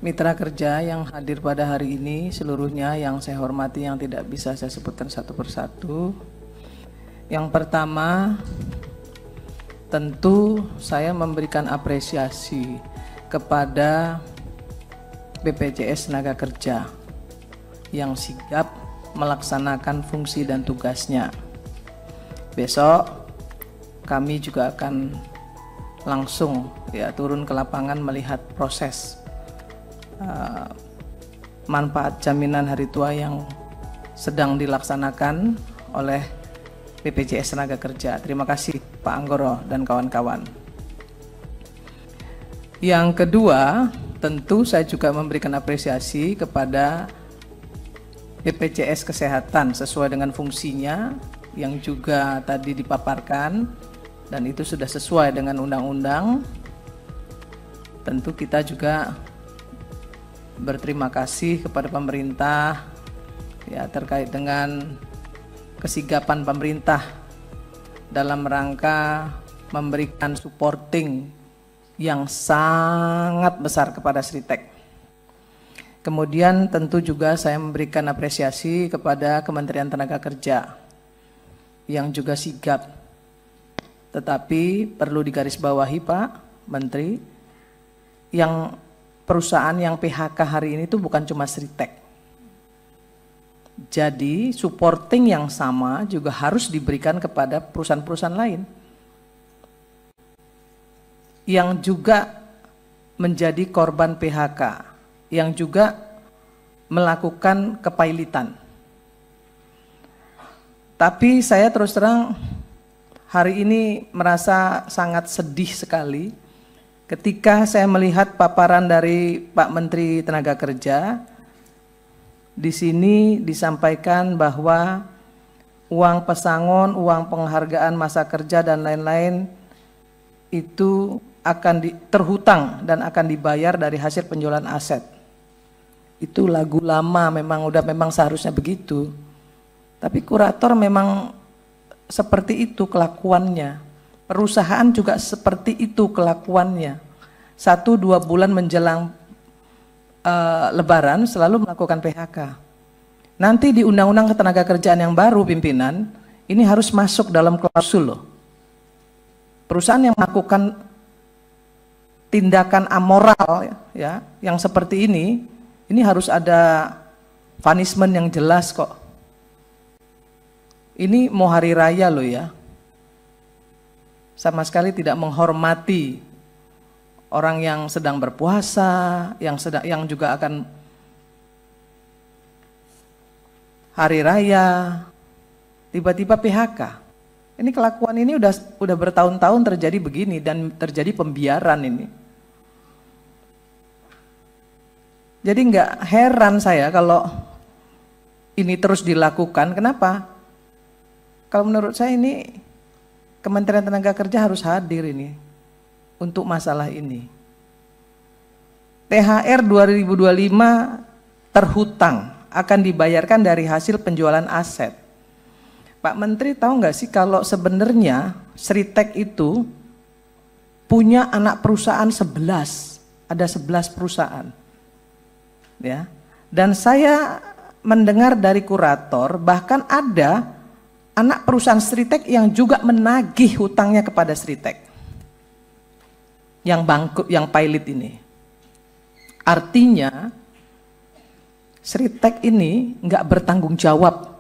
mitra kerja yang hadir pada hari ini, seluruhnya yang saya hormati, yang tidak bisa saya sebutkan satu persatu. Yang pertama, tentu saya memberikan apresiasi kepada BPJS Tenaga Kerja yang sigap melaksanakan fungsi dan tugasnya. Besok kami juga akan langsung turun ke lapangan melihat proses manfaat jaminan hari tua yang sedang dilaksanakan oleh BPJS Tenaga Kerja. Terima kasih Pak Anggoro dan kawan-kawan. Yang kedua, tentu saya juga memberikan apresiasi kepada BPJS Kesehatan sesuai dengan fungsinya yang juga tadi dipaparkan, dan itu sudah sesuai dengan undang-undang. Tentu kita juga berterima kasih kepada pemerintah terkait dengan kesigapan pemerintah dalam rangka memberikan supporting yang sangat besar kepada Sritek. Kemudian tentu juga saya memberikan apresiasi kepada Kementerian Tenaga Kerja yang juga sigap. Tetapi perlu digarisbawahi Pak Menteri, yang perusahaan yang PHK hari ini itu bukan cuma Sritek. Jadi supporting yang sama juga harus diberikan kepada perusahaan-perusahaan lain yang juga menjadi korban PHK, yang juga melakukan kepailitan. Tapi saya terus terang hari ini merasa sangat sedih sekali ketika saya melihat paparan dari Pak Menteri Tenaga Kerja. Di sini disampaikan bahwa uang pesangon, uang penghargaan masa kerja dan lain-lain itu akan terhutang dan akan dibayar dari hasil penjualan aset. Itu lagu lama, memang seharusnya begitu. Tapi kurator memang seperti itu kelakuannya. Perusahaan juga seperti itu kelakuannya. 1-2 bulan menjelang Lebaran selalu melakukan PHK. Nanti di Undang-Undang Ketenagakerjaan yang baru pimpinan, ini harus masuk dalam klausul loh. Perusahaan yang melakukan tindakan amoral yang seperti ini harus ada punishment yang jelas kok. Ini mau hari raya loh ya. Sama sekali tidak menghormati orang yang sedang berpuasa, yang juga akan hari raya, tiba-tiba PHK. Ini kelakuan ini udah bertahun-tahun terjadi begini dan terjadi pembiaran ini. Jadi nggak heran saya kalau ini terus dilakukan. Kenapa? Kalau menurut saya ini Kementerian Tenaga Kerja harus hadir ini untuk masalah ini. THR 2025 terhutang akan dibayarkan dari hasil penjualan aset. Pak Menteri tahu nggak sih kalau sebenarnya Sritek itu punya anak perusahaan 11, ada 11 perusahaan. Ya. Dan saya mendengar dari kurator bahkan ada anak perusahaan Sritek yang juga menagih hutangnya kepada Sritek. Yang bangkrut, yang pilot ini. Artinya Sritek ini nggak bertanggung jawab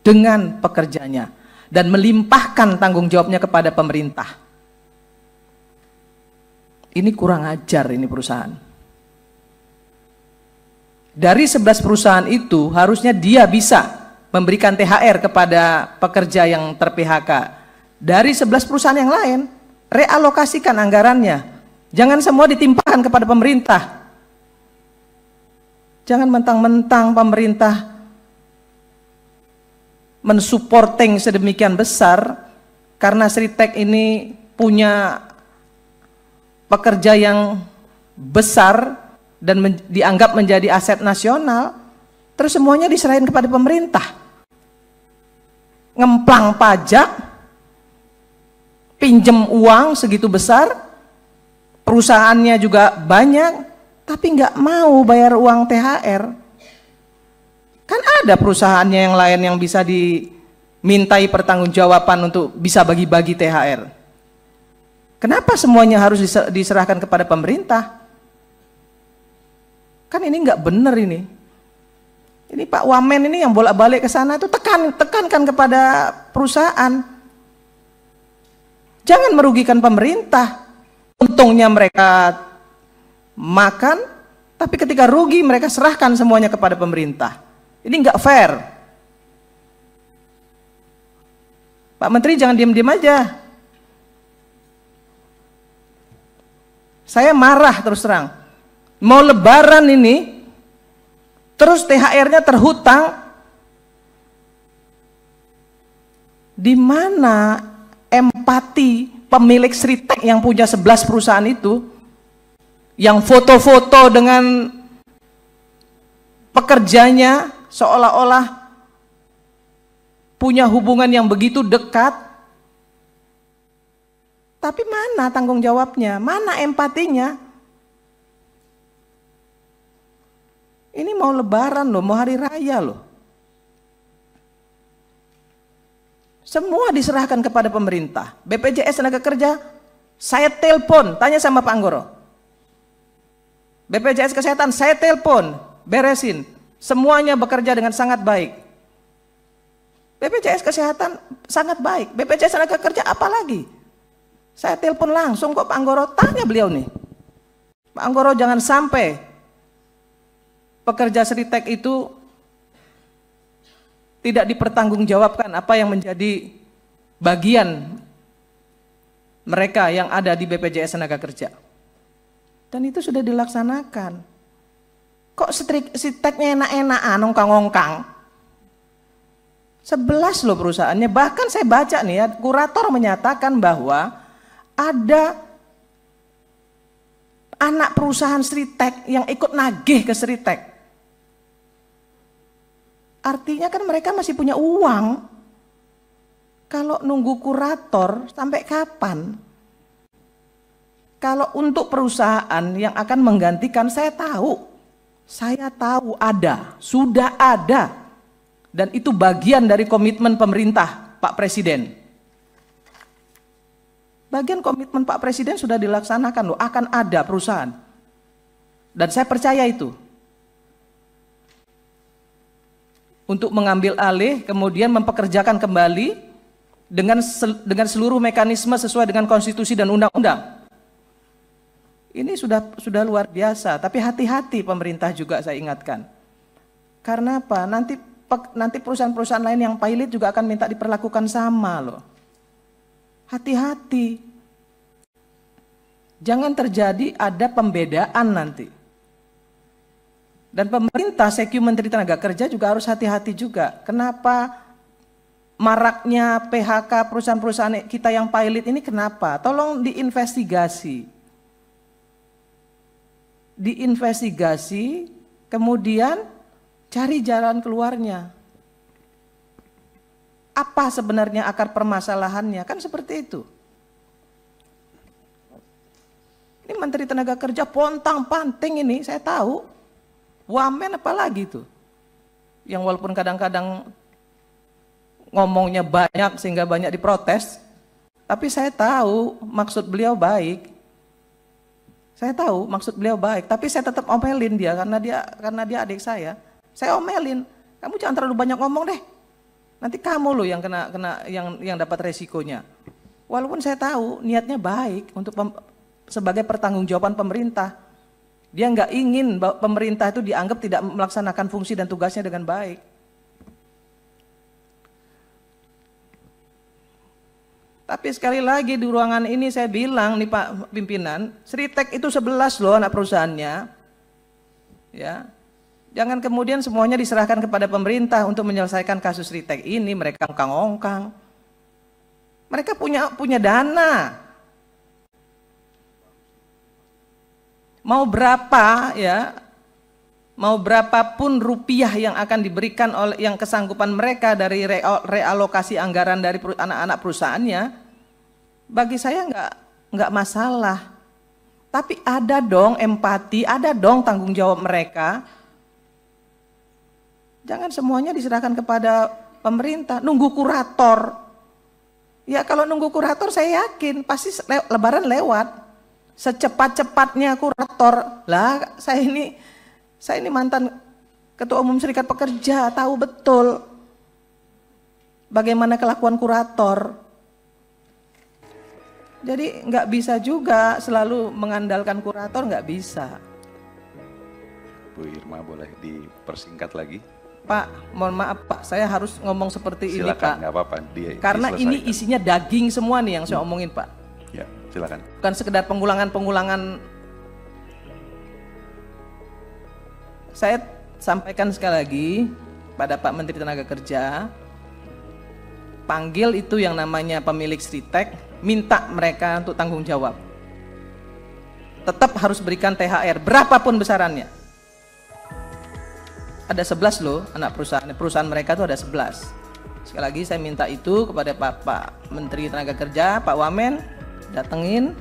dengan pekerjanya dan melimpahkan tanggung jawabnya kepada pemerintah. Ini kurang ajar ini perusahaan. Dari 11 perusahaan itu harusnya dia bisa memberikan THR kepada pekerja yang ter-PHK. Dari 11 perusahaan yang lain, realokasikan anggarannya. Jangan semua ditimpahkan kepada pemerintah. Jangan mentang-mentang pemerintah mensupporting sedemikian besar karena Sritek ini punya pekerja yang besar dan dianggap menjadi aset nasional, terus semuanya diserahin kepada pemerintah. Ngemplang pajak, pinjem uang segitu besar, perusahaannya juga banyak, tapi nggak mau bayar uang THR. Kan ada perusahaannya yang lain yang bisa dimintai pertanggungjawaban untuk bisa bagi-bagi THR. Kenapa semuanya harus diserahkan kepada pemerintah? Kan ini nggak benar ini. Ini Pak Wamen ini yang bolak-balik ke sana itu tekankan kepada perusahaan. Jangan merugikan pemerintah. Untungnya mereka makan, tapi ketika rugi mereka serahkan semuanya kepada pemerintah. Ini nggak fair. Pak Menteri jangan diam-diam aja. Saya marah terus terang. Mau lebaran ini, terus THR-nya terhutang. Di mana empati pemilik Sritek yang punya 11 perusahaan itu, yang foto-foto dengan pekerjanya seolah-olah punya hubungan yang begitu dekat, tapi mana tanggung jawabnya, mana empatinya? Ini mau lebaran loh, mau hari raya loh. Semua diserahkan kepada pemerintah. BPJS Tenaga Kerja, saya telepon, tanya sama Pak Anggoro. BPJS Kesehatan, saya telepon, beresin. Semuanya bekerja dengan sangat baik. BPJS Kesehatan sangat baik. BPJS Tenaga Kerja apalagi? Saya telepon langsung kok Pak Anggoro, tanya beliau nih. Pak Anggoro jangan sampai pekerja Sritek itu tidak dipertanggungjawabkan apa yang menjadi bagian mereka yang ada di BPJS Tenaga Kerja. Dan itu sudah dilaksanakan. Kok Sriteknya enak-enakan, ongkang-ongkang? 11 loh perusahaannya, bahkan saya baca nih ya, kurator menyatakan bahwa ada anak perusahaan Sritek yang ikut nagih ke Sritek. Artinya kan mereka masih punya uang. Kalau nunggu kurator sampai kapan? Kalau untuk perusahaan yang akan menggantikan, saya tahu ada, sudah ada. Dan itu bagian dari komitmen pemerintah Pak Presiden. Bagian komitmen Pak Presiden sudah dilaksanakan loh, akan ada perusahaan. Dan saya percaya itu. Untuk mengambil alih, kemudian mempekerjakan kembali dengan seluruh mekanisme sesuai dengan konstitusi dan undang-undang. Ini sudah luar biasa, tapi hati-hati pemerintah juga saya ingatkan. Karena apa? Nanti perusahaan-perusahaan lain yang pilot juga akan minta diperlakukan sama loh. Hati-hati. Jangan terjadi ada pembedaan nanti. Dan pemerintah, Seku Menteri Tenaga Kerja juga harus hati-hati juga. Kenapa maraknya PHK perusahaan-perusahaan kita yang pilot ini kenapa? Tolong diinvestigasi. Diinvestigasi, kemudian cari jalan keluarnya. Apa sebenarnya akar permasalahannya? Kan seperti itu. Ini Menteri Tenaga Kerja pontang-panting ini, saya tahu. Wamen apalagi tuh, yang walaupun kadang-kadang ngomongnya banyak sehingga banyak diprotes, tapi saya tahu maksud beliau baik. Saya tahu maksud beliau baik, tapi saya tetap omelin dia karena dia adik saya. Saya omelin, kamu jangan terlalu banyak ngomong deh. Nanti kamu loh yang yang dapat resikonya. Walaupun saya tahu niatnya baik untuk sebagai pertanggungjawaban pemerintah. Dia nggak ingin pemerintah itu dianggap tidak melaksanakan fungsi dan tugasnya dengan baik. Tapi sekali lagi di ruangan ini saya bilang nih Pak Pimpinan, Sritek itu 11 loh anak perusahaannya. Ya. Jangan kemudian semuanya diserahkan kepada pemerintah untuk menyelesaikan kasus Sritek ini, mereka ongkang-ongkang. Mereka punya dana. Mau berapa ya, mau berapapun rupiah yang akan diberikan oleh yang kesanggupan mereka dari realokasi anggaran dari anak-anak perusahaannya, bagi saya nggak masalah. Tapi ada dong empati, ada dong tanggung jawab mereka. Jangan semuanya diserahkan kepada pemerintah, nunggu kurator. Ya kalau nunggu kurator saya yakin pasti lebaran lewat. Secepat-cepatnya kurator. Lah saya ini mantan Ketua Umum Serikat Pekerja, tahu betul bagaimana kelakuan kurator. Jadi nggak bisa juga selalu mengandalkan kurator, nggak bisa. Bu Irma boleh dipersingkat lagi? Pak, mohon maaf Pak, saya harus ngomong seperti ini Pak. Silakan, nggak apa-apa. Karena ini isinya daging semua nih yang saya omongin Pak. Ya, silakan. Bukan sekedar pengulangan-pengulangan. Saya sampaikan sekali lagi pada Pak Menteri Tenaga Kerja, panggil itu yang namanya pemilik Sritek, minta mereka untuk tanggung jawab. Tetap harus berikan THR, berapapun besarannya. Ada 11 loh anak perusahaan mereka itu ada 11. Sekali lagi saya minta itu kepada Pak Menteri Tenaga Kerja, Pak Wamen, datengin.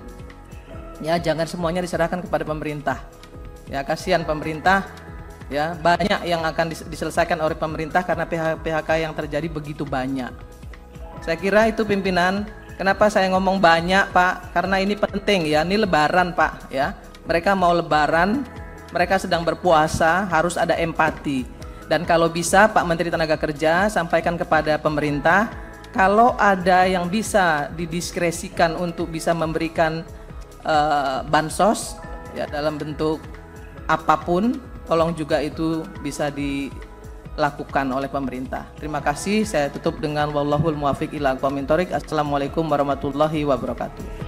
Ya jangan semuanya diserahkan kepada pemerintah. Ya kasihan pemerintah, ya banyak yang akan diselesaikan oleh pemerintah karena PHK yang terjadi begitu banyak. Saya kira itu pimpinan. Kenapa saya ngomong banyak Pak? Karena ini penting ya, ini lebaran Pak ya. Mereka mau lebaran, mereka sedang berpuasa, harus ada empati. Dan kalau bisa Pak Menteri Tenaga Kerja sampaikan kepada pemerintah, kalau ada yang bisa didiskresikan untuk bisa memberikan bansos ya dalam bentuk apapun, tolong juga itu bisa dilakukan oleh pemerintah. Terima kasih, saya tutup dengan wallahul muwaffiq ila aqwamit thoriq. Assalamualaikum warahmatullahi wabarakatuh.